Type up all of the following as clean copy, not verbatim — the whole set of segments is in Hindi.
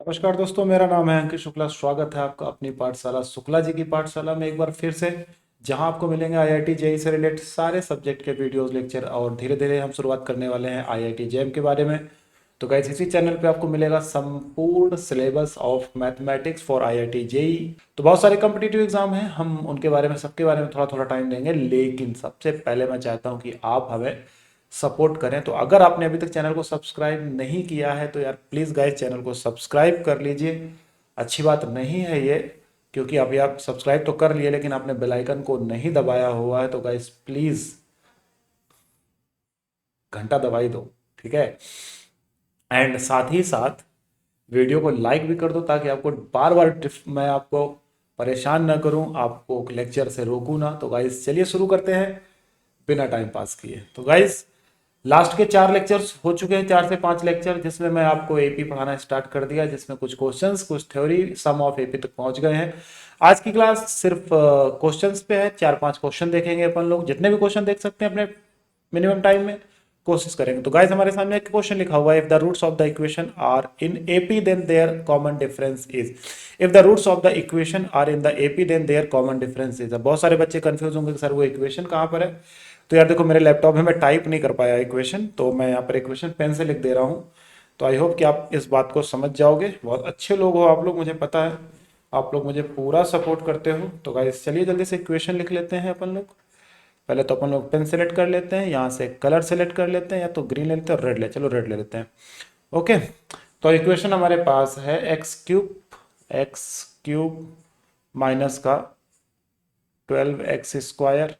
नमस्कार दोस्तों, मेरा नाम है अंकित शुक्ला। स्वागत है आपका अपनी पाठशाला शुक्ला जी की पाठशाला में एक बार फिर से, जहां आपको मिलेंगे आईआईटी जेईई से रिलेटेड सारे सब्जेक्ट के वीडियोस, लेक्चर। और धीरे धीरे हम शुरुआत करने वाले हैं आईआईटी जेईई के बारे में। तो गाइस, इसी चैनल पे आपको मिलेगा संपूर्ण syllabus of mathematics for IIT JEE. तो बहुत सारे कॉम्पिटिटिव एग्जाम हैं, हम उनके बारे में, सबके बारे में थोड़ा थोड़ा टाइम देंगे। लेकिन सबसे पहले मैं चाहता हूँ कि आप हमें सपोर्ट करें। तो अगर आपने अभी तक चैनल को सब्सक्राइब नहीं किया है तो यार प्लीज़ गाइस चैनल को सब्सक्राइब कर लीजिए। अच्छी बात नहीं है ये, क्योंकि अभी आप सब्सक्राइब तो कर लिए लेकिन आपने बेल आइकन को नहीं दबाया हुआ है। तो गाइस प्लीज़ घंटा दबाई दो, ठीक है। एंड साथ ही साथ वीडियो को लाइक भी कर दो, ताकि आपको बार बार मैं आपको परेशान ना करूं, आपको लेक्चर से रोकूं ना। तो गाइस चलिए शुरू करते हैं बिना टाइम पास किए। तो गाइस, लास्ट के 4 लेक्चर्स हो चुके हैं, 4 से 5 लेक्चर, जिसमें मैं आपको एपी पढ़ाना स्टार्ट कर दिया, जिसमें कुछ क्वेश्चंस, कुछ थ्योरी, सम ऑफ एपी तक पहुंच गए हैं। आज की क्लास सिर्फ क्वेश्चंस पे है। 4-5 क्वेश्चन देखेंगे अपन लोग, जितने भी क्वेश्चन देख सकते हैं अपने मिनिमम टाइम में कोशिश करेंगे। तो गाइस, हमारे सामने एक क्वेश्चन लिखा हुआ है, if the roots of the equation are in AP then their common difference is. If the roots of the equation are in the AP then their common difference is. अब बहुत सारे बच्चे कंफ्यूज होंगे कि सर वो इक्वेशन कहाँ पर है। तो यार देखो, मेरे लैपटॉप में मैं टाइप नहीं कर पाया इक्वेशन, तो मैं यहाँ पर इक्वेशन पेन से लिख दे रहा हूँ। तो आई होप कि आप इस बात को समझ जाओगे। बहुत अच्छे लोग हो आप लोग, मुझे पता है आप लोग मुझे पूरा सपोर्ट करते हो। तो गाइस चलिए जल्दी से इक्वेशन लिख लेते हैं अपन लोग। पहले तो अपन लोग पेन सेलेक्ट कर लेते हैं, यहाँ से कलर सेलेक्ट कर लेते हैं, या तो ग्रीन ले लेते हैं और रेड ले, चलो रेड ले लेते हैं। ओके, तो इक्वेशन हमारे पास है एक्स क्यूब माइनस का 12x²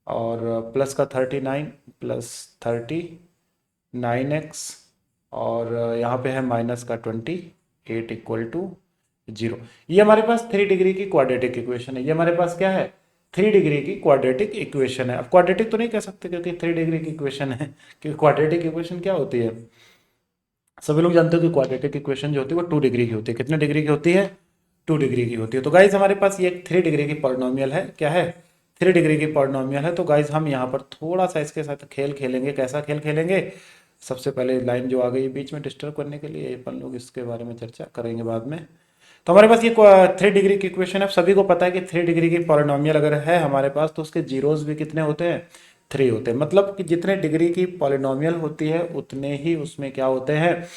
और प्लस का 39 प्लस 39x, और यहाँ पे है माइनस का 28 इक्वल टू 0। ये हमारे पास 3 डिग्री की क्वाड्रेटिक इक्वेशन है। ये हमारे पास क्या है? 3 डिग्री की क्वाड्रेटिक इक्वेशन है। अब क्वाड्रेटिक तो नहीं कह सकते क्योंकि 3 डिग्री की इक्वेशन है, क्योंकि क्वाड्रेटिक इक्वेशन क्या होती है? सभी लोग जानते हो कि क्वाड्रेटिक इक्वेशन जो होती है वो 2 डिग्री की होती है। कितने डिग्री की होती है? 2 डिग्री की होती है। तो गाइज हमारे पास ये 3 डिग्री की पॉलिनोमियल है। क्या है? 3 डिग्री की पॉलिनोमियल है। तो गाइज हम यहाँ पर थोड़ा सा इसके साथ खेल खेलेंगे। कैसा खेल खेलेंगे? सबसे पहले लाइन जो आ गई बीच में डिस्टर्ब करने के लिए, अपन लोग इसके बारे में चर्चा करेंगे बाद में। तो हमारे पास ये 3 डिग्री की इक्वेशन है। सभी को पता है कि 3 डिग्री की पॉलिनोमियल अगर है हमारे पास तो उसके जीरोज भी कितने होते हैं? 3 होते हैं। मतलब कि जितने डिग्री की पॉलिनोमियल होती है उतने ही उसमें क्या होते हैं?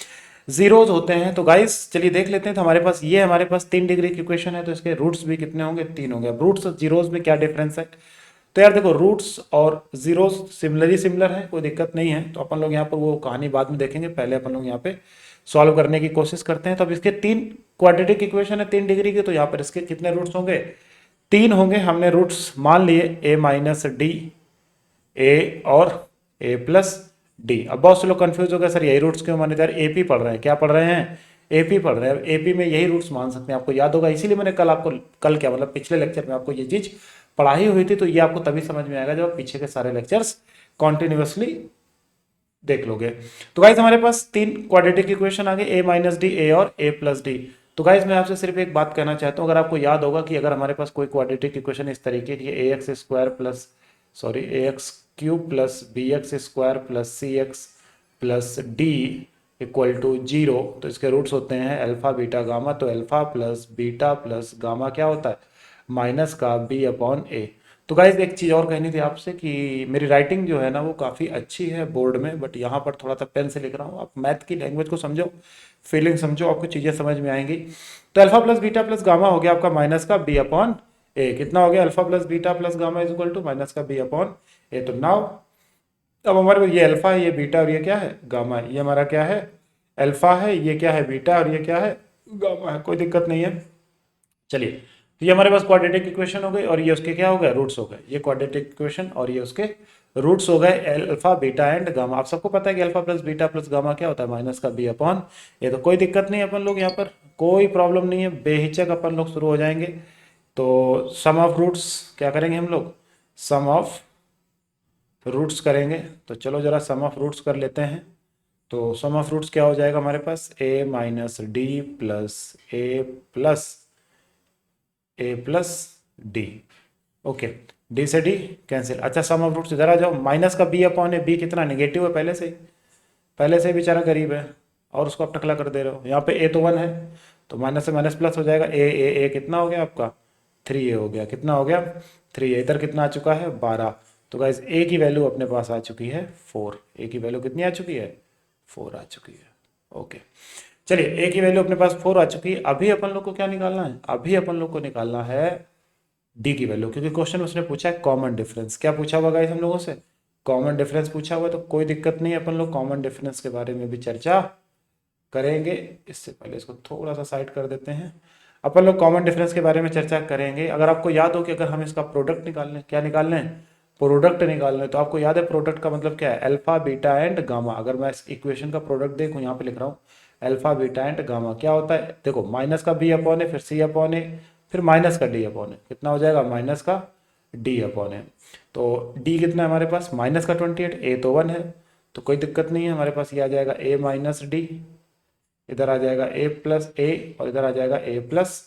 जीरोज होते हैं। तो गाइस चलिए देख लेते हैं। तो हमारे पास 3 डिग्री की इक्वेशन है, तो इसके रूट्स भी कितने होंगे? 3 होंगे। अब रूट्स और जीरोज में क्या डिफरेंस है? तो यार देखो, रूट्स और जीरोस सिमिलर है, कोई दिक्कत नहीं है। तो अपन लोग यहाँ पर वो कहानी बाद में देखेंगे, पहले अपन लोग यहाँ पे सॉल्व करने की कोशिश करते हैं। तो अब इसके 3 क्वाड्रेटिक इक्वेशन है 3 डिग्री की, तो यहाँ पर इसके कितने रूट्स होंगे? 3 होंगे। हमने रूट्स मान लिए a-d, ए और a+d। अब बहुत से लोग कंफ्यूज हो गए, सर यही रूट्स क्यों माने? यार एपी पढ़ रहे हैं। क्या पढ़ रहे हैं? एपी पढ़ रहे हैं। एपी में यही रूट्स मान सकते हैं, आपको याद होगा। इसीलिए मैंने कल क्या मतलब पिछले लेक्चर में आपको ये चीज पढ़ाई हुई थी। तो ये आपको तभी समझ में आएगा जब आप पीछे के सारे लेक्चर्स कॉन्टिन्यूसली देख लोगे। तो गाइज हमारे पास 3 क्वाड्रेटिक इक्वेशन आ गए, a-d, a और a+d। तो गाइज मैं आपसे सिर्फ एक बात कहना चाहता हूँ, अगर आपको याद होगा कि अगर हमारे पास कोई क्वाड्रेटिक इक्वेशन इस तरीके की ax³ plus bx² plus cx+d equal to 0, तो इसके रूट्स होते हैं अल्फा बीटा गामा। तो alpha plus beta plus gamma क्या होता है? माइनस का b/a। तो गाइज एक चीज़ और कहनी थी आपसे कि मेरी राइटिंग जो है ना वो काफ़ी अच्छी है बोर्ड में, बट यहाँ पर थोड़ा सा पेन से लिख रहा हूँ। आप मैथ की लैंग्वेज को समझो, फीलिंग समझो, आपको चीज़ें समझ में आएंगी। तो alpha plus beta plus gamma हो गया आपका माइनस का b/a। कितना हो गया? Alpha plus beta plus gamma is equal to minus का b/a। तो नाउ अब हमारे पास ये अल्फा है, ये बीटा, और ये क्या है? गामा है। ये हमारा क्या है? अल्फा है, ये क्या है? बीटा, और ये क्या है? गामा है। कोई दिक्कत नहीं है। चलिए, तो ये हमारे पास क्वाड्रेटिक इक्वेशन हो गई, और ये उसके क्या हो गए? रूट्स हो गए। ये क्वाड्रेटिक इक्वेशन और ये उसके रूट्स हो गए, अल्फा बीटा एंड गामा। आप सबको पता है कि alpha plus beta plus gamma क्या होता है? माइनस का b/a। तो कोई दिक्कत नहीं है, अपन लोग यहाँ पर कोई प्रॉब्लम नहीं है, बेहिचक अपन लोग शुरू हो जाएंगे। तो सम ऑफ रूट्स क्या करेंगे हम लोग? सम ऑफ रूट्स करेंगे। तो चलो जरा सम ऑफ रूट्स कर लेते हैं। तो सम ऑफ रूट्स क्या हो जाएगा हमारे पास? a-d plus a+d। Okay, D से डी कैंसिल। अच्छा, सम ऑफ रूट्स इधर आ जाओ। माइनस का b/a, b कितना? नेगेटिव है पहले से ही बेचारा गरीब है। और उसको आप टकला कर दे रहे हो। यहाँ पे ए तो 1 है तो माइनस से माइनस प्लस हो जाएगा, ए कितना हो गया आपका 3a हो गया, कितना हो गया 3a। इधर कितना आ चुका है 12। तो गाइज ए की वैल्यू अपने पास आ चुकी है 4। ए की वैल्यू कितनी आ चुकी है 4 आ चुकी है। ओके चलिए ए की वैल्यू अपने पास 4 आ चुकी है। अभी अपन लोग को क्या निकालना है, अभी अपन लोग को निकालना है डी की वैल्यू, क्योंकि क्वेश्चन उसने पूछा है कॉमन डिफरेंस। क्या पूछा हुआ गाइस हम लोगों से, कॉमन डिफरेंस पूछा हुआ है, तो कोई दिक्कत नहीं है, अपन लोग कॉमन डिफरेंस के बारे में भी चर्चा करेंगे। इससे पहले इसको थोड़ा सा साइड कर देते हैं। अपन लोग कॉमन डिफरेंस के बारे में चर्चा करेंगे। अगर आपको याद हो कि अगर हम इसका प्रोडक्ट निकाल लें, क्या निकाल लें, प्रोडक्ट निकाल लें, तो आपको याद है प्रोडक्ट का मतलब क्या है, अल्फा बीटा एंड गामा। अगर मैं इस इक्वेशन का प्रोडक्ट देखूं, यहाँ पे लिख रहा हूँ अल्फा बीटा एंड गामा, क्या होता है देखो, माइनस का बी अपॉन ए, फिर सी अपॉन ए, फिर माइनस का डी अपॉन ए, कितना हो जाएगा माइनस का डी अपॉन ए। तो डी कितना है हमारे पास माइनस का 28, ए तो 1 है तो कोई दिक्कत नहीं है, हमारे पास ये आ जाएगा ए माइनस डी, इधर आ जाएगा ए प्लस ए और इधर आ जाएगा ए प्लस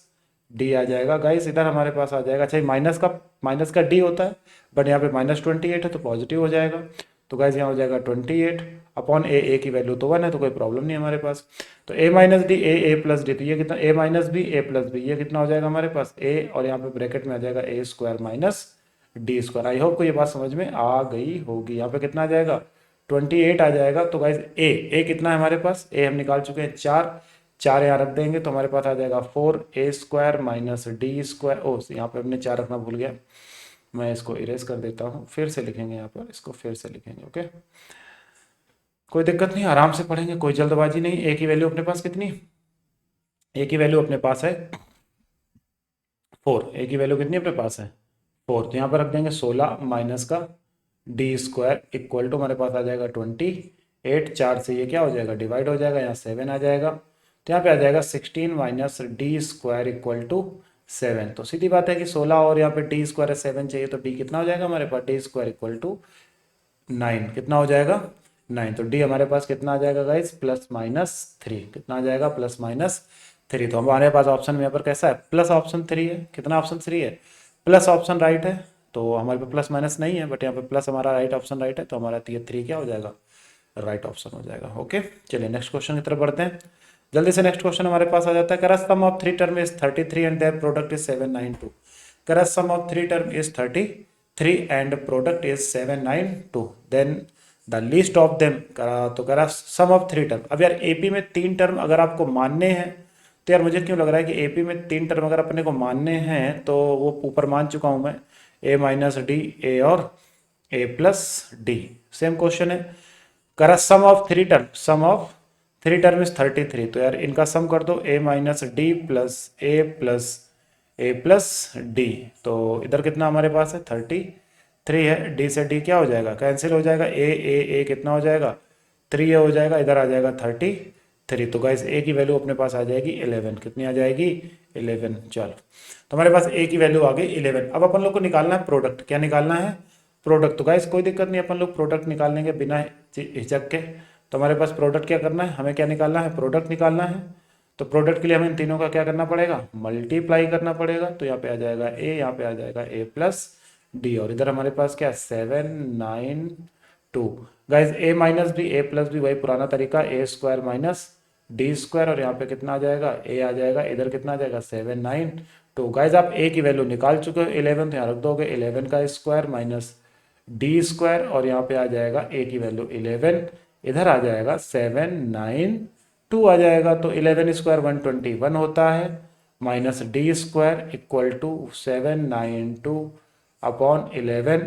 डी आ जाएगा। गाइस इधर हमारे पास आ जाएगा, अच्छा माइनस का डी होता है बट यहाँ पे माइनस 28 है तो पॉजिटिव हो जाएगा। तो गाइस यहाँ हो जाएगा 28 अपॉन ए की वैल्यू तो 1 है तो कोई प्रॉब्लम नहीं है हमारे पास। तो A minus D A plus D, तो ये कितना A minus B A plus B, ये कितना हो जाएगा हमारे पास ए, और यहाँ पे ब्रैकेट में आ जाएगा A square minus D square. I hope को ये बात समझ में आ गई होगी। यहाँ पे कितना आ जाएगा 28 आ जाएगा। तो गाइज ए कितना है हमारे पास, ए हम निकाल चुके हैं 4 यहाँ रख देंगे तो हमारे पास आ जाएगा 4a square minus D square. ओ यहाँ पे हमने 4 रखना भूल गया, मैं इसको इरेज कर देता हूँ, फिर से लिखेंगे यहाँ पर, इसको फिर से लिखेंगे। ओके कोई दिक्कत नहीं, आराम से पढ़ेंगे, कोई जल्दबाजी नहीं। ए की वैल्यू अपने पास कितनी, ए की वैल्यू अपने पास है 4, ए की वैल्यू कितनी अपने पास है 4। तो यहाँ पर रख देंगे 16 माइनस का डी स्क्वायर इक्वल टू हमारे पास आ जाएगा 28। 4 से ये क्या हो जाएगा डिवाइड हो जाएगा, यहाँ 7 आ जाएगा, तो यहाँ पे आ जाएगा 16 minus D square equal to 7। तो सीधी बात है कि 16 और यहाँ पे डी स्क्वायर है 7 चाहिए, तो डी कितना हो जाएगा हमारे पास डी स्क्वायर इक्वल टू 9, कितना हो जाएगा 9। तो डी हमारे पास कितना आ जाएगा गाइस प्लस माइनस 3, कितना आ जाएगा प्लस माइनस 3। तो हमारे पास ऑप्शन में यहाँ पर कैसा है प्लस ऑप्शन 3 है, कितना ऑप्शन 3 है प्लस ऑप्शन राइट है। तो हमारे पे प्लस माइनस नहीं है बट यहाँ पे प्लस हमारा राइट ऑप्शन राइट है, तो हमारा ये 3 क्या हो जाएगा राइट ऑप्शन हो जाएगा। ओके चलिए नेक्स्ट क्वेश्चन की तरफ बढ़ते हैं जल्दी से। नेक्स्ट क्वेश्चन हमारे पास आ जाता है, करस sum of 3 term is 33 and their product is 792। करस sum of 3 term is 33 and product is 792, then the least of them. तो करा सम ऑफ 3 टर्म। अब यार एपी में 3 टर्म अगर आपको मानने हैं, तो यार मुझे क्यों लग रहा है कि एपी में 3 टर्म अगर अपने को मानने हैं तो वो ऊपर मान चुका हूं मैं, ए माइनस डी ए और A plus D. Same question है, करा sum of 3 term, sum of 3 term is 33। तो यार इनका सम कर दो A minus D plus A plus D. तो इधर कितना हमारे पास है 33 है, डी से डी क्या हो जाएगा कैंसिल हो जाएगा, ए कितना हो जाएगा 3 हो जाएगा, इधर आ जाएगा 33। तो गाइस ए की वैल्यू अपने पास आ जाएगी 11, कितनी आ जाएगी 11। चलो तो हमारे पास ए की वैल्यू आ गई 11। अब अपन लोग को निकालना है प्रोडक्ट, क्या निकालना है प्रोडक्ट। तो गाइस कोई दिक्कत नहीं, अपन लोग प्रोडक्ट निकाल लेंगे बिना हिचक के। तो हमारे पास प्रोडक्ट क्या करना है, हमें क्या निकालना है प्रोडक्ट निकालना है। तो प्रोडक्ट के लिए हमें इन तीनों का क्या करना पड़ेगा मल्टीप्लाई करना पड़ेगा। तो यहाँ पे आ जाएगा ए, यहाँ पे आ जाएगा ए प्लस डी, और इधर हमारे पास क्या 792। Guys A minus B A plus B वही पुराना तरीका, ए स्क्वायर माइनस डी स्क्वायर, और यहाँ पे कितना आ जाएगा ए आ जाएगा, इधर कितना आ जाएगा 792। गाइज आप ए की वैल्यू निकाल चुके हो 11, तो यहाँ रख दोगे 11 का स्क्वायर माइनस डी स्क्वायर, और यहाँ पे आ जाएगा ए की वैल्यू 11, इधर आ जाएगा 792 आ जाएगा। तो 11 स्क्वायर 121 होता है, minus D square equal to 792 upon 11।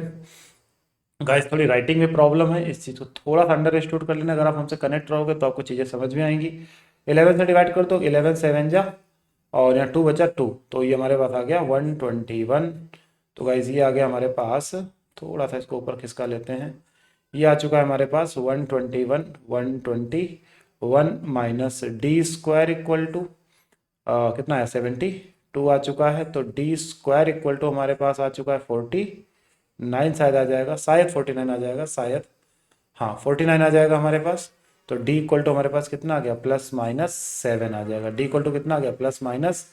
Guys थोड़ी राइटिंग में प्रॉब्लम है, इस चीज़ को थोड़ा सा अंडर स्टूड कर लेना। अगर आप हमसे कनेक्ट रहोगे तो आपको चीज़ें समझ में आएंगी। 11 से डिवाइड कर दो, 11 7 जा, और यहाँ 2 बचा 2, तो ये हमारे पास आ गया 121। तो गाइस ये आ गया हमारे पास, थोड़ा सा इसको ऊपर खिसका लेते हैं, ये आ चुका है हमारे पास 121 minus D square equal to कितना है 72 आ चुका है। तो डी स्क्वायर इक्वल टू हमारे पास आ चुका है 49 शायद आ जाएगा, शायद 49 आ जाएगा, शायद हाँ 49 आ जाएगा हमारे पास। तो डी इक्वल टू हमारे पास कितना आ गया प्लस माइनस 7 आ जाएगा, डी इक्वल टू कितना आ गया प्लस माइनस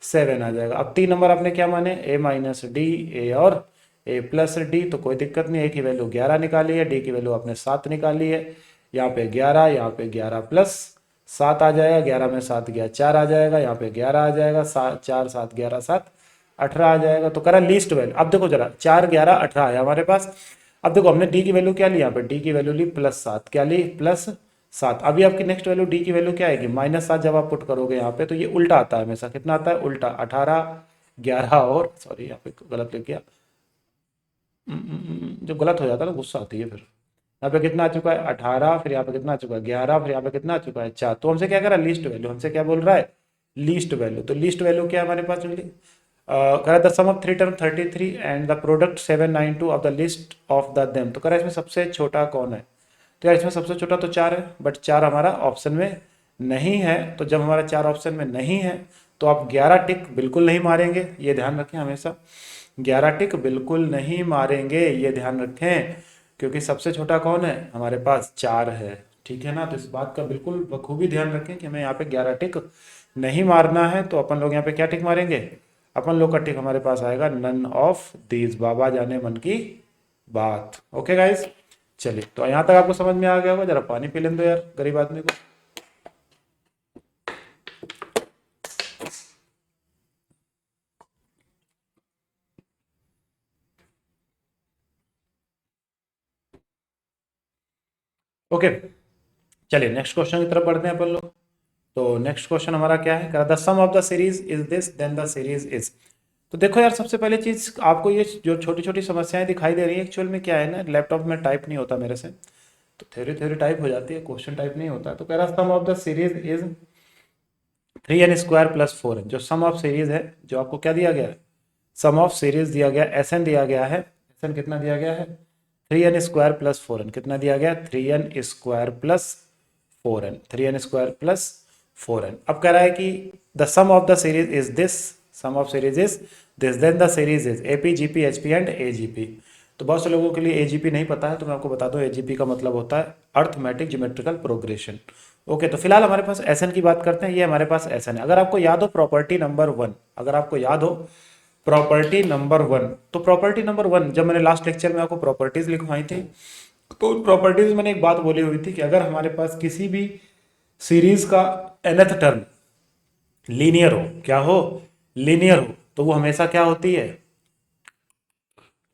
7 आ जाएगा। अब 3 नंबर आपने क्या माने ए माइनस डी ए और ए प्लस डी, तो कोई दिक्कत नहीं, ए की वैल्यू 11 निकाली है, डी की वैल्यू आपने 7 निकाली है, यहाँ पे 11, यहाँ पे 11 प्लस 7 आ जाएगा, 11 में 7 गया 4 आ जाएगा, यहाँ पे 11 आ जाएगा, 4 7 11 7 18 आ जाएगा। तो करा लीस्ट वैल्यू। अब देखो जरा 4 11 18 है हमारे पास। अब देखो हमने डी की वैल्यू क्या ली, यहाँ पे डी की वैल्यू ली +7, क्या ली +7। अभी आपकी नेक्स्ट वैल्यू डी की वैल्यू क्या आएगी -7। जब आप पुट करोगे यहाँ पे तो ये उल्टा आता है हमेशा, कितना आता है उल्टा, 18 11 और सॉरी यहाँ पे गलत लिख गया, जो गलत हो जाता है ना गुस्सा आती है फिर। यहाँ पे कितना आ चुका है 18, फिर यहाँ पे कितना आ चुका है 11, फिर यहाँ पे कितना आ चुका है 4। तो हमसे क्या कह रहा है लीस्ट वैल्यू, हमसे क्या बोल रहा है लीस्ट वैल्यू। तो लीस्ट वैल्यू क्या है हमारे पास मिली, करा the sum of 3 term 33 and the product 792 of the list of the them. तो करा इसमें सबसे छोटा कौन है, तो यार इसमें सबसे छोटा तो 4 है, बट 4 हमारा ऑप्शन में नहीं है। तो जब हमारा 4 ऑप्शन में नहीं है तो आप 11 टिक बिल्कुल नहीं मारेंगे, ये ध्यान रखें हमेशा, 11 टिक बिल्कुल नहीं मारेंगे, ये ध्यान रखें, क्योंकि सबसे छोटा कौन है हमारे पास 4 है। ठीक है ना, तो इस बात का बिल्कुल बखूबी ध्यान रखें कि हमें यहाँ पे 11 टिक नहीं मारना है। तो अपन लोग यहाँ पे क्या टिक मारेंगे, अपन लोग का टिक हमारे पास आएगा नन ऑफ दीज, बाबा जाने मन की बात। ओके गाइस, चलिए तो यहाँ तक आपको समझ में आ गया होगा। जरा पानी पी लें दो यार गरीब आदमी को। ओके चलिए नेक्स्ट क्वेश्चन की तरफ बढ़ते हैं अपन लोग। तो नेक्स्ट क्वेश्चन हमारा क्या है, the sum of the series is this then the series is. तो देखो यार सबसे पहले चीज आपको ये जो छोटी छोटी समस्याएं दिखाई दे रही है, एक्चुअल में क्या है ना, लैपटॉप में टाइप नहीं होता मेरे से, तो थ्योरी थ्योरी टाइप हो जाती है, क्वेश्चन टाइप नहीं होता। तो कह रहा sum of the series is 3n² + 4n। जो सम ऑफ सीरीज है, जो आपको क्या दिया गया है, सम ऑफ सीरीज दिया गया, एसएन दिया गया है। एसएन कितना दिया गया है 3n² + 4n, कितना दिया गया 3n² + 4n, 3n² + 4n। अब कह रहा है कि the sum of the series is this, sum of series is this, then the series is AP GP HP and AGP. तो बहुत से लोगों के लिए एजीपी नहीं पता है, तो मैं आपको बता दूं एजीपी का मतलब होता है अर्थमेटिक ज्योमेट्रिकल प्रोग्रेशन। ओके, तो फिलहाल हमारे पास एसएन की बात करते हैं, ये हमारे पास एसएन है। अगर आपको याद हो प्रॉपर्टी नंबर 1, अगर आपको याद हो प्रॉपर्टी नंबर 1, तो प्रॉपर्टी नंबर 1 जब मैंने लास्ट लेक्चर में आपको प्रॉपर्टीज लिखवाई थी, तो उन प्रॉपर्टीज में मैंने एक बात बोली हुई थी कि अगर हमारे पास किसी भी सीरीज का nth टर्म लीनियर हो, क्या हो लीनियर हो, तो वो हमेशा क्या होती है,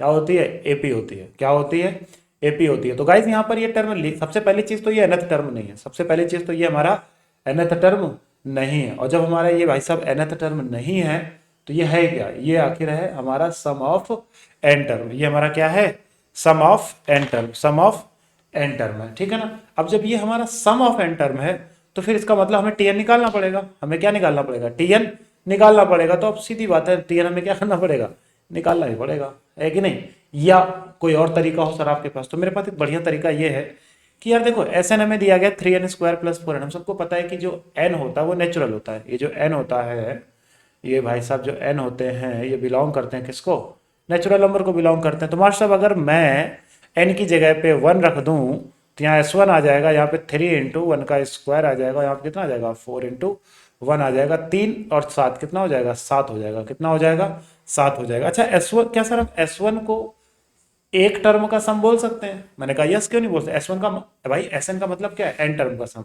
क्या होती है एपी होती है, क्या होती है एपी होती है। तो गाइज यहाँ पर ये टर्म, सबसे पहली चीज तो ये nth टर्म नहीं है, सबसे पहली चीज तो ये हमारा nth टर्म नहीं है। और जब हमारा ये भाई साहब nth टर्म नहीं है तो ये है क्या, ये आखिर है हमारा सम ऑफ एन टर्म। ये हमारा क्या है sum of N term, sum of N term है, ठीक है ना। अब जब ये हमारा सम ऑफ एन टर्म है तो फिर इसका मतलब हमें टीएन निकालना पड़ेगा, हमें क्या निकालना पड़ेगा टीएन निकालना पड़ेगा। तो अब सीधी बात है टीएन हमें क्या करना पड़ेगा, निकालना ही पड़ेगा, है कि नहीं। या कोई और तरीका हो सर आपके पास, तो मेरे पास एक बढ़िया तरीका ये है कि यार देखो एस एन हमें दिया गया 3n² + 4n। हम सबको पता है कि जो n होता है वो नेचुरल होता है, ये जो n होता है, ये भाई साहब जो n होते हैं ये बिलोंग करते हैं किसको, नेचुरल नंबर को बिलोंग करते हैं। तो मास्टर साहब अगर मैं n की जगह पे 1 रख दूं तो यहाँ S1 आ जाएगा, यहाँ पे 3 × 1 का स्क्वायर आ जाएगा, यहाँ पे कितना आ जाएगा 4 × 1 आ जाएगा, 3 और 7 कितना हो जाएगा 7 हो जाएगा, कितना हो जाएगा 7 हो जाएगा। अच्छा S1 क्या सर, हम S1 को एक टर्म का सम बोल सकते हैं, मैंने कहा यस, क्यों नहीं बोल सकते। S1 का भाई Sn का मतलब क्या है n टर्म का सम,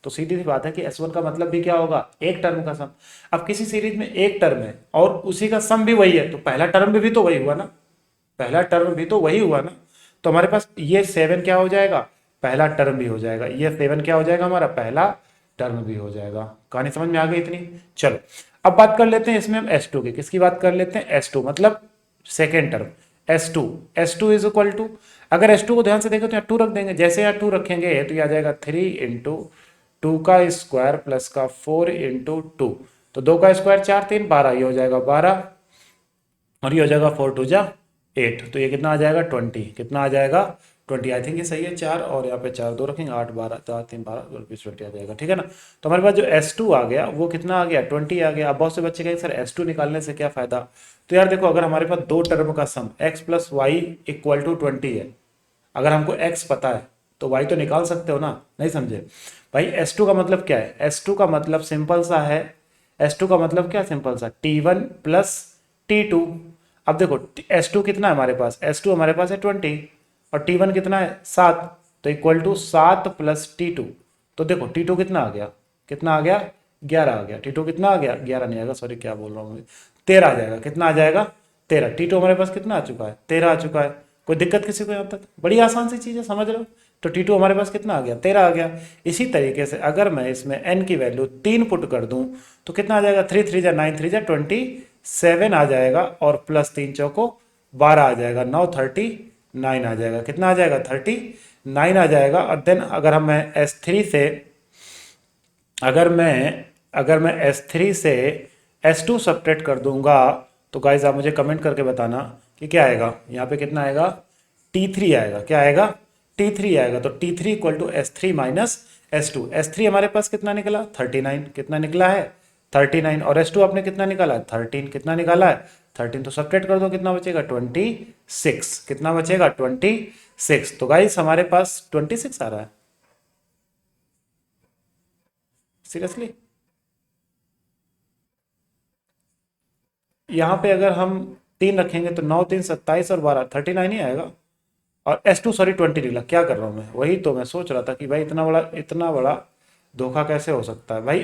तो सीधी सी बात है कि S1 का मतलब भी क्या होगा एक टर्म का सम। अब किसी सीरीज में एक टर्म है और उसी का सम भी वही है, तो पहला टर्म भी तो वही हुआ ना, पहला टर्म भी तो वही हुआ ना। तो हमारे पास ये 7 क्या हो जाएगा, पहला टर्म भी हो जाएगा, ये 7 क्या हो जाएगा हमारा पहला टर्म भी हो जाएगा। कहानी समझ में आ गई इतनी। चलो अब बात कर लेते हैं इसमें हम S2 की, किसकी बात कर लेते हैं S2 मतलब second term S2, S2 is equal to, अगर S2 को ध्यान से देखें तो यहाँ 2 रख देंगे, जैसे यहाँ 2 रखेंगे तो ये आ जाएगा 3 × 2 का स्क्वायर प्लस का 4 × 2, तो 2 का स्क्वायर 4 3 12, ये हो जाएगा 12 और ये हो जाएगा 4 2 जा 8, तो ये कितना आ जाएगा 20, कितना आ जाएगा 20। आई थिंक ये सही है, 4 और यहाँ पे 4 2 रखेंगे 8 12 4 3 12 20 आ जाएगा, ठीक है ना। तो हमारे पास जो S2 आ गया वो कितना आ गया 20 आ गया। अब बहुत से बच्चे कहेंगे सर S2 निकालने से क्या फायदा, तो यार देखो अगर हमारे पास दो टर्म का सम x + y = 20 है, अगर हमको x पता है तो y तो निकाल सकते हो ना, नहीं समझे भाई। S2 का मतलब क्या है, S2 का मतलब सिंपल सा है, S2 का मतलब क्या सिंपल सा T1 + T2। अब देखो S2 कितना है हमारे पास, S2 हमारे पास है 20 और T1 कितना है 7, तो इक्वल टू 7 + T2। तो देखो T2 कितना आ गया कितना आ गया 11 आ गया। T2 कितना आ गया 11 नहीं आएगा, सॉरी क्या बोल रहा हूँ मैं, 13 आ जाएगा। कितना आ जाएगा 13। T2 हमारे पास कितना आ चुका है 13 आ चुका है। कोई दिक्कत किसी को यहाँ तक? बड़ी आसान सी चीज़ है, समझ रहे हो। तो T2 हमारे पास कितना आ गया 13 आ गया। इसी तरीके से अगर मैं इसमें n की वैल्यू 3 पुट कर दूं तो कितना आ जाएगा 3 3 जा 9 3 जा 27 आ जाएगा, और प्लस 3 चौको 12 आ जाएगा, 9 39 आ जाएगा। कितना आ जाएगा 39 आ जाएगा। और देन अगर हम मैं S3 से अगर मैं S3 से S2 सब्ट्रैक्ट कर दूंगा तो गाइज आप मुझे कमेंट करके बताना कि क्या आएगा। यहाँ पे कितना आएगा T3 आएगा। क्या आएगा T3 आएगा। तो T3 equal to S3 minus S2। S3 हमारे पास कितना निकला 39, कितना निकला है 39, और S2 आपने कितना निकाला है 13, कितना निकाला है 13। तो सब्ट्रैक्ट कर दो, कितना बचेगा 26, कितना बचेगा 26। तो गाइज हमारे पास 26 आ रहा है सीरियसली। यहाँ पे अगर हम 3 रखेंगे तो 9 3 27 और 12 39 ही आएगा। और S2 सॉरी 20 निकला। क्या कर रहा हूँ मैं, वही तो मैं सोच रहा था कि भाई इतना बड़ा धोखा कैसे हो सकता है भाई।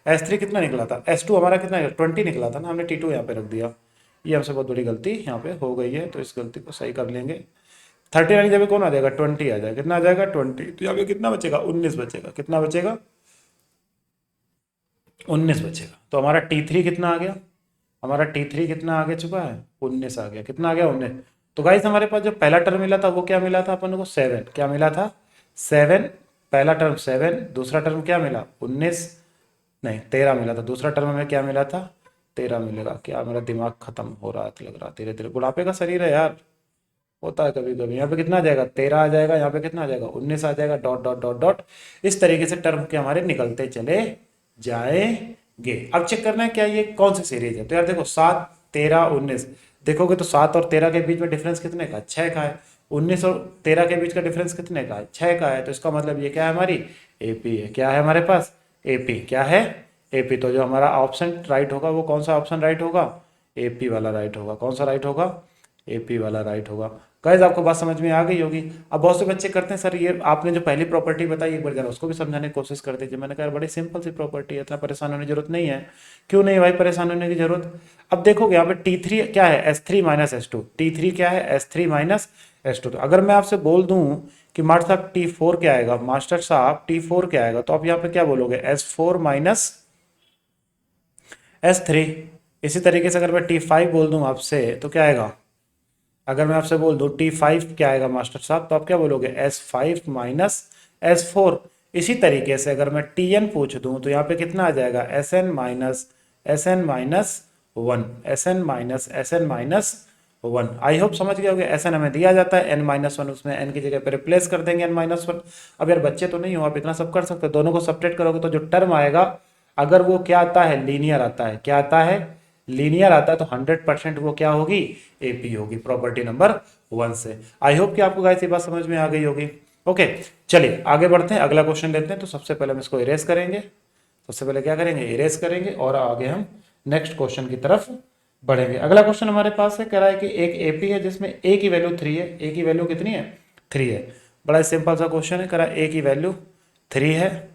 S3 कितना निकला था, S2 हमारा कितना 20 निकला था ना, हमने T2 यहाँ पे रख दिया। ये हमसे बहुत बड़ी गलती यहाँ पे हो गई है, तो इस गलती को सही कर लेंगे। 39 जब कौन आ जाएगा 20 आ जाएगा। कितना आ जाएगा 20। तो यहाँ पे कितना बचेगा 19 बचेगा। कितना बचेगा 19 बचेगा। तो हमारा T3 कितना आ गया, हमारा T3 कितना आगे चुका है 19 आ गया। कितना आ गया 19। तो गाइस हमारे पास जो पहला टर्म मिला था वो क्या मिला था अपन को 7। क्या मिला था 7। पहला टर्म 7, दूसरा टर्म क्या मिला 19 नहीं 13 मिला था। दूसरा टर्म हमें क्या मिला था 13 मिलेगा। क्या मेरा दिमाग खत्म हो रहा है लग रहा, धीरे धीरे बुढ़ापे का शरीर है यार, होता है कभी कभी। यहाँ पे कितना आ जाएगा 13 आ जाएगा, यहाँ पे कितना आ जाएगा 19 आ जाएगा, डॉट डॉट डॉट डॉट। इस तरीके से टर्म के हमारे निकलते चले जाएंगे। अब चेक करना है क्या ये कौन सी सीरीज है। तो यार देखो 7 13 19 देखोगे तो 7 और 13 के बीच में डिफरेंस कितने का 6 का है। 19 और 13 के बीच का डिफरेंस कितने का है 6 का है। तो इसका मतलब ये क्या है हमारी एपी है। क्या है हमारे पास एपी, क्या है एपी। तो जो हमारा ऑप्शन राइट होगा वो कौन सा ऑप्शन राइट होगा एपी वाला राइट होगा। कौन सा राइट होगा एपी वाला राइट होगा। गाइस आपको बात समझ में आ गई होगी। अब बहुत से बच्चे करते हैं सर ये आपने जो पहली प्रॉपर्टी बताई एक बार जरा उसको भी समझाने की कोशिश कर दीजिए। मैंने कहा बड़ी सिंपल सी प्रॉपर्टी है, इतना परेशान होने की जरूरत नहीं है। क्यों नहीं भाई परेशान होने की जरूरत। अब देखोगे यहाँ पे T3 क्या है S3 माइनस S2। T3 क्या है S3 माइनस S2। तो अगर मैं आपसे बोल दूं कि मास्टर साहब T4 क्या आएगा, मास्टर साहब T4 क्या आएगा, तो आप यहाँ पे क्या बोलोगे S4 माइनस S3। इसी तरीके से अगर मैं T5 बोल दूं आपसे तो क्या आएगा। अगर मैं आपसे बोल दूं T5 क्या आएगा मास्टर साहब, तो आप क्या बोलोगे S5 माइनस S4। इसी तरीके से अगर मैं TN पूछ दूं तो यहाँ पे कितना आ जाएगा SN minus SN minus 1। I hope समझ गए होगे। SN हमें दिया जाता है N-1, उसमें N की जगह पे रिप्लेस कर देंगे N-1। अब यार बच्चे तो नहीं हो, आप इतना सब कर सकते हो। दोनों को सब्ट्रैक्ट करोगे तो जो टर्म आएगा अगर वो क्या आता है लीनियर आता है। क्या आता है लीनियर आता है। तो 100% वो क्या होगी एपी होगी प्रॉपर्टी नंबर 1 से। आई होप कि आपको गाइस ये बात समझ में आ गई होगी। ओके चलिए आगे बढ़ते हैं, अगला क्वेश्चन लेते हैं। तो सबसे पहले हम इसको इरेज करेंगे। सबसे पहले क्या करेंगे इरेज करेंगे और आगे हम नेक्स्ट क्वेश्चन की तरफ बढ़ेंगे। अगला क्वेश्चन हमारे पास है, कह रहा है कि एक एपी है जिसमें ए की वैल्यू 3 है। ए की वैल्यू कितनी है 3 है। बड़ा सिंपल सा क्वेश्चन है, कह रहा है ए की वैल्यू 3 है।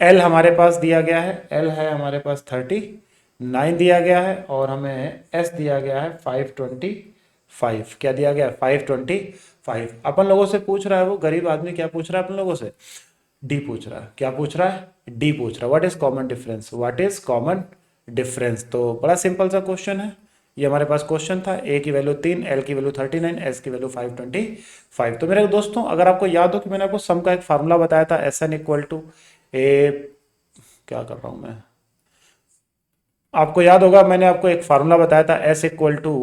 एल हमारे पास दिया गया है, एल है हमारे पास 39 दिया गया है, और हमें एस दिया गया है 525। क्या दिया गया है 525। अपन लोगों से पूछ रहा है वो गरीब आदमी, क्या पूछ रहा है अपन लोगों से डी पूछ रहा है। क्या पूछ रहा है डी पूछ रहा है। What is common difference, what is common difference. तो बड़ा सिंपल सा क्वेश्चन है। ये हमारे पास क्वेश्चन था। ए की वैल्यू 3, एल की वैल्यू 39, एस की वैल्यू 525। तो मेरे दोस्तों अगर आपको याद हो कि मैंने आपको सम का एक फार्मूला बताया था एस एन इक्वल टू ए, क्या कर रहा हूं मैं, आपको याद होगा मैंने आपको एक फार्मूला बताया था S equal to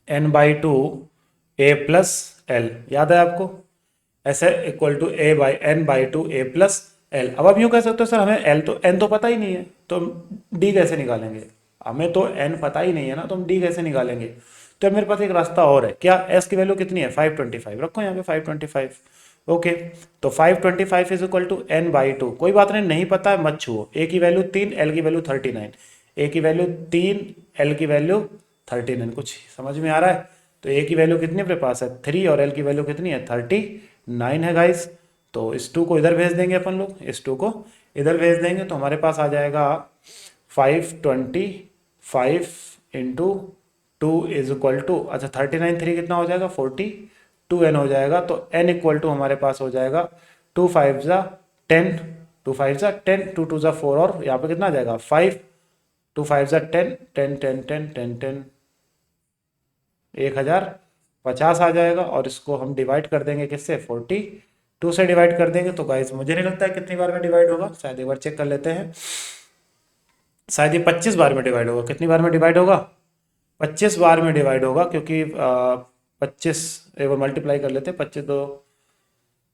N/2 A plus L. याद है आपको S equal to N/2 A plus L. अब आप यूँ कह सकते हो सर हमें एल तो एन तो पता ही नहीं है तो हम डी कैसे निकालेंगे। हमें तो एन पता ही नहीं है ना, तो हम डी कैसे निकालेंगे। तो मेरे पास एक रास्ता और है। क्या एस की वैल्यू कितनी है 525, रखो यहाँ पे 525। ओके तो 525 इज इक्वल टू N/2। कोई बात नहीं, नहीं पता है मत छुओ। ए की वैल्यू 3, एल की वैल्यू 39। ए की वैल्यू 3, एल की वैल्यू 39। कुछ समझ में आ रहा है। तो ए की वैल्यू कितनी अपने पास है 3 और एल की वैल्यू कितनी है 39 है गाइस। तो इस 2 को इधर भेज देंगे अपन लोग, इस 2 को इधर भेज देंगे तो हमारे पास आ जाएगा 525 इंटू 2 इज इक्वल टू, अच्छा 39 3 कितना हो जाएगा 42n हो जाएगा। तो n इक्वल टू हमारे पास हो जाएगा 2 5 ज़ा 10, 2 5 ज़ा 10, 2 2 ज़ा 4 और यहाँ पे कितना आ जाएगा 5, 2 5 ज़ा 10, 10 10 10 10 10 1050 आ जाएगा। और इसको हम डिवाइड कर देंगे किससे, 42 से डिवाइड कर देंगे। तो गाइस मुझे नहीं लगता है कितनी बार में डिवाइड होगा, शायद एक बार चेक कर लेते हैं। शायद ये 25 बार में डिवाइड होगा। कितनी बार में डिवाइड होगा, 25 बार में डिवाइड होगा, क्योंकि 25 एक बार मल्टीप्लाई कर लेते हैं, 25 दो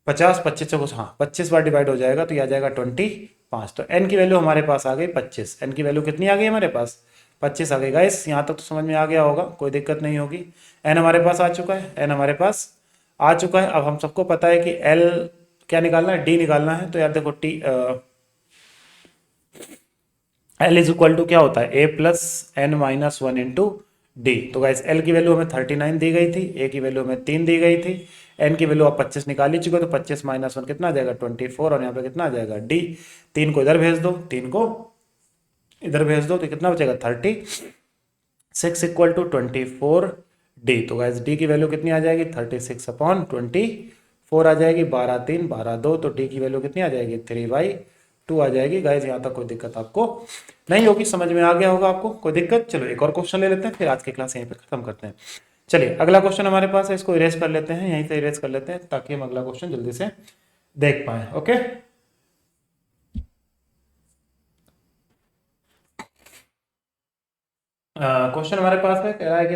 50, 25 से कुछ, हाँ 25 बार डिवाइड हो जाएगा तो ये आ जाएगा 25। तो n की वैल्यू हमारे पास आ गई 25। n की वैल्यू कितनी आ गई हमारे पास, 25 आ गई। गाइस यहाँ तक तो समझ में आ गया होगा, कोई दिक्कत नहीं होगी। n हमारे पास आ चुका है, n हमारे पास आ चुका है। अब हम सबको पता है कि l क्या निकालना है, d निकालना है। तो यार देखो L इज इक्वल टू क्या होता है, a plus N minus one into D. तो गाइस L की वैल्यू हमें 39 दी गई थी, a की वैल्यू हमें 3 दी गई थी, n की वैल्यू आप 25 निकाल ही चुके, तो 25 माइनस वन कितना आ जाएगा 24, और यहाँ पे कितना आ जाएगा d। 3 को इधर भेज दो, 3 को इधर भेज दो तो कितना बचेगा 36 इक्वल टू 24 डी। तो गाइस d की वैल्यू कितनी आ जाएगी 36 अपॉन 24 आ जाएगी, 12 3 12 2, तो d की वैल्यू कितनी आ जाएगी 3/2 आ जाएगी। गाइस यहाँ तक कोई दिक्कत आपको नहीं होगी, समझ में आ गया होगा आपको, कोई दिक्कत। चलो एक और क्वेश्चन ले लेते हैं, फिर आज की क्लास यहीं पे खत्म करते हैं। चलिए अगला क्वेश्चन हमारे पास है, इसको इरेज कर लेते हैं, यहीं से इरेज कर लेते हैं ताकि हम अगला क्वेश्चन जल्दी से देख पाए। ओके, क्वेश्चन हमारे पास है, कह रहा है कि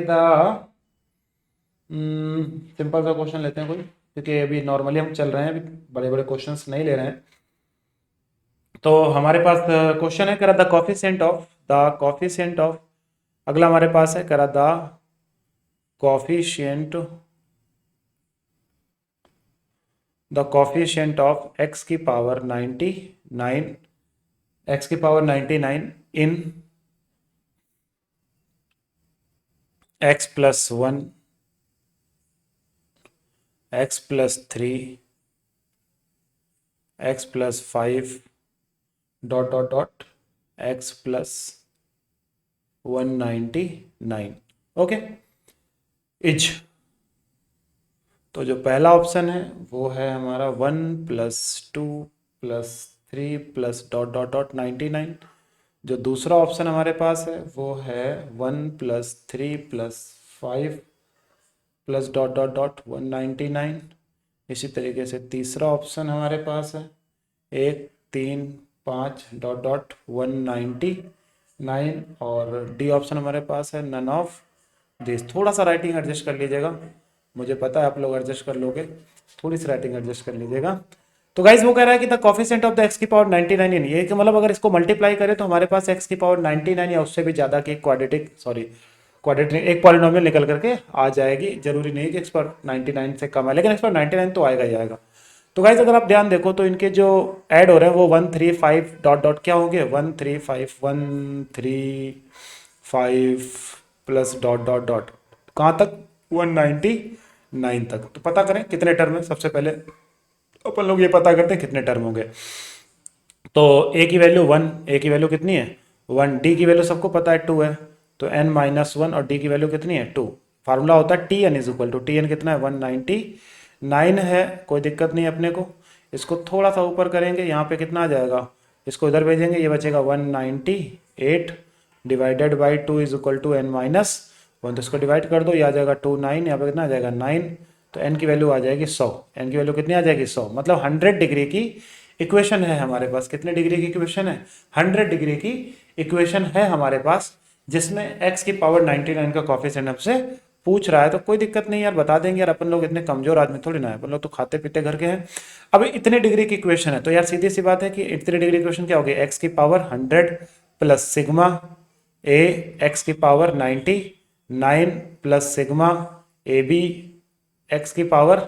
सिंपल सा क्वेश्चन लेते हैं कोई, क्योंकि अभी नॉर्मली हम चल रहे हैं, अभी बड़े बड़े क्वेश्चंस नहीं ले रहे हैं। तो हमारे पास क्वेश्चन है, करा द कॉफिशिएंट ऑफ, अगला हमारे पास है करा द कॉफिशिएंट ऑफ x की पावर 99, x की power 99 in x plus 1, x plus 3, x plus 5 dot dot dot x plus 199। Okay, is, तो जो पहला ऑप्शन है वो है हमारा 1 plus 2 plus 3 plus dot dot dot 99। जो दूसरा ऑप्शन हमारे पास है वो है 1 plus 3 plus 5 plus dot dot dot 199। इसी तरीके से तीसरा ऑप्शन हमारे पास है 1 3 5 डॉट डॉट 199, और डी ऑप्शन हमारे पास है नन ऑफ दिस। थोड़ा सा राइटिंग एडजस्ट कर लीजिएगा, मुझे पता है आप लोग एडजस्ट कर लोगे, थोड़ी सी राइटिंग एडजस्ट कर लीजिएगा। तो गाइज वो कह रहा है कि the coefficient of the x की पावर 99 इन, ये कि मतलब अगर इसको मल्टीप्लाई करें तो हमारे पास x की पावर 99 या उससे भी ज़्यादा की क्वाड्रेटिक एक पॉलिनोमियल निकल करके आ जाएगी। जरूरी नहीं कि x पर 99 से कम है, लेकिन x पर 99 तो आएगा ही आएगा। तो गाइज अगर आप ध्यान देखो तो इनके जो ऐड हो रहे हैं वो 135 डॉट डॉट क्या होंगे 135 प्लस डॉट डॉट डॉट कहाँ तक 199 तक। तो पता करें कितने टर्म है, सबसे पहले अपन लोग ये पता करते हैं कितने टर्म होंगे। तो a की वैल्यू 1, a की वैल्यू कितनी है 1, d की वैल्यू सबको पता है 2 है, तो n माइनस 1, और d की वैल्यू कितनी है 2। फार्मूला होता है tn is equal to, tn कितना है 199 है, कोई दिक्कत नहीं अपने को। इसको थोड़ा सा ऊपर करेंगे, यहाँ पे कितना आ जाएगा, इसको इधर भेजेंगे, ये बचेगा 198 divided by 2 is equal to n minus 1, तो इसको डिवाइड कर दो, ये आ जाएगा 29, यहाँ पे कितना आ जाएगा 9, तो n की वैल्यू आ जाएगी 100। n की वैल्यू कितनी आ जाएगी 100, मतलब 100 डिग्री की इक्वेशन है हमारे पास। कितने डिग्री की इक्वेशन है 100 डिग्री की इक्वेशन है हमारे पास, जिसमें x की पावर 99 का कॉफिशिएंट हमसे पूछ रहा है। तो कोई दिक्कत नहीं यार, बता देंगे यार, अपन लोग इतने कमजोर आदमी थोड़ी ना है, अपन लोग तो खाते पीते घर के हैं। अब इतने डिग्री की इक्वेशन है तो यार सीधी सी बात है कि इतने डिग्री इक्वेशन क्या होगी, x की power 100 plus sigma a x की power 99 plus sigma A B x की पावर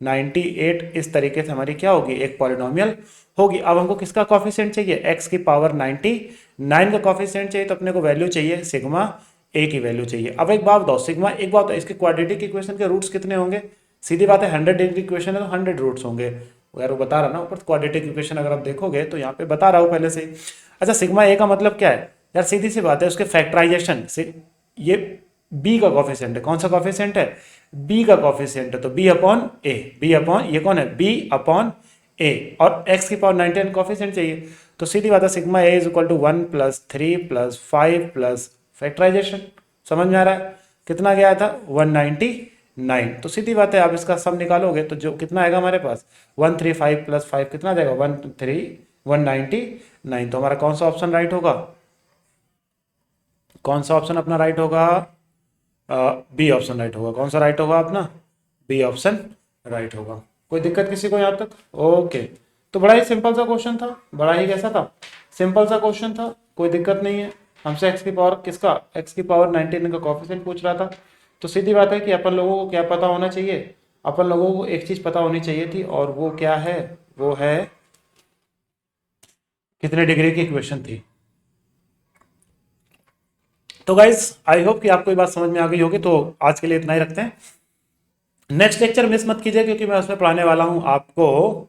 98, इस तरीके से हमारी क्या होगी, एक पॉलिनोमियल होगी। अब हमको किसका कॉफिशिएंट चाहिए, x की पावर 99 का कॉफिशिएंट चाहिए, तो अपने को वैल्यू चाहिए सिग्मा a की वैल्यू चाहिए। अब एक बात बताओ, इसके क्वाड्रेटिक इक्वेशन के रूट्स कितने होंगे, सीधी बात है 100 डिग्री इक्वेशन है तो 100 रूट्स होंगे, यार वो बता रहा ना ऊपर क्वाड्रेटिक इक्वेशन, अगर आप देखोगे तो यहाँ पे बता रहा हूँ पहले से ही। अच्छा सिग्मा ए का मतलब क्या है यार, सीधी सी बात है, उसके फैक्टराइजेशन से ये बी का कॉफिशिएंट है। कौन सा कॉफिशिएंट है? बी का कॉफिशिएंट है, तो बी अपॉन ए, बी अपॉन ये कौन है? बी अपॉन ए, और एक्स की पावर 19 कॉफिशिएंट चाहिए, तो सीधी बात है sigma A is equal to 1 plus 3 plus 5 plus factorisation. समझ में आ रहा है? कितना गया था? 199। तो सीधी बात है आप इसका सम निकालोगे तो जो कितना आएगा हमारे पास, 135 प्लस 5 कितना आ जाएगा? 199। तो हमारा कौन सा ऑप्शन राइट होगा? कौन सा ऑप्शन अपना राइट होगा? बी ऑप्शन राइट होगा। कौन सा राइट होगा अपना? बी ऑप्शन राइट होगा। कोई दिक्कत किसी को यहाँ तक? ओके, तो बड़ा ही सिंपल सा क्वेश्चन था, बड़ा ही कैसा था? सिंपल सा क्वेश्चन था, कोई दिक्कत नहीं है। हमसे एक्स की पावर किसका, एक्स की पावर 19 का कॉफिशिएंट पूछ रहा था, तो सीधी बात है कि अपन लोगों को क्या पता होना चाहिए, अपन लोगों को एक चीज पता होनी चाहिए थी, और वो क्या है? वो है कितने डिग्री की इक्वेशन थी। तो गाइज आई होप कि आपको ये बात समझ में आ गई होगी। तो आज के लिए इतना ही रखते हैं, नेक्स्ट लेक्चर मिस मत कीजिए, क्योंकि मैं उसमें पढ़ाने वाला हूं आपको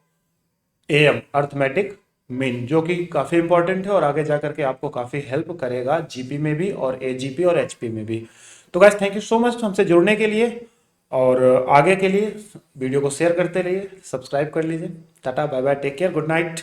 एएम अर्थमेटिक मीन, जो कि काफ़ी इंपॉर्टेंट है और आगे जा करके आपको काफ़ी हेल्प करेगा जीपी में भी और एजीपी और एचपी में भी। तो guys thank you so much हमसे जुड़ने के लिए, और आगे के लिए वीडियो को शेयर करते रहिए, सब्सक्राइब कर लीजिए। Tata bye bye, take care, good night.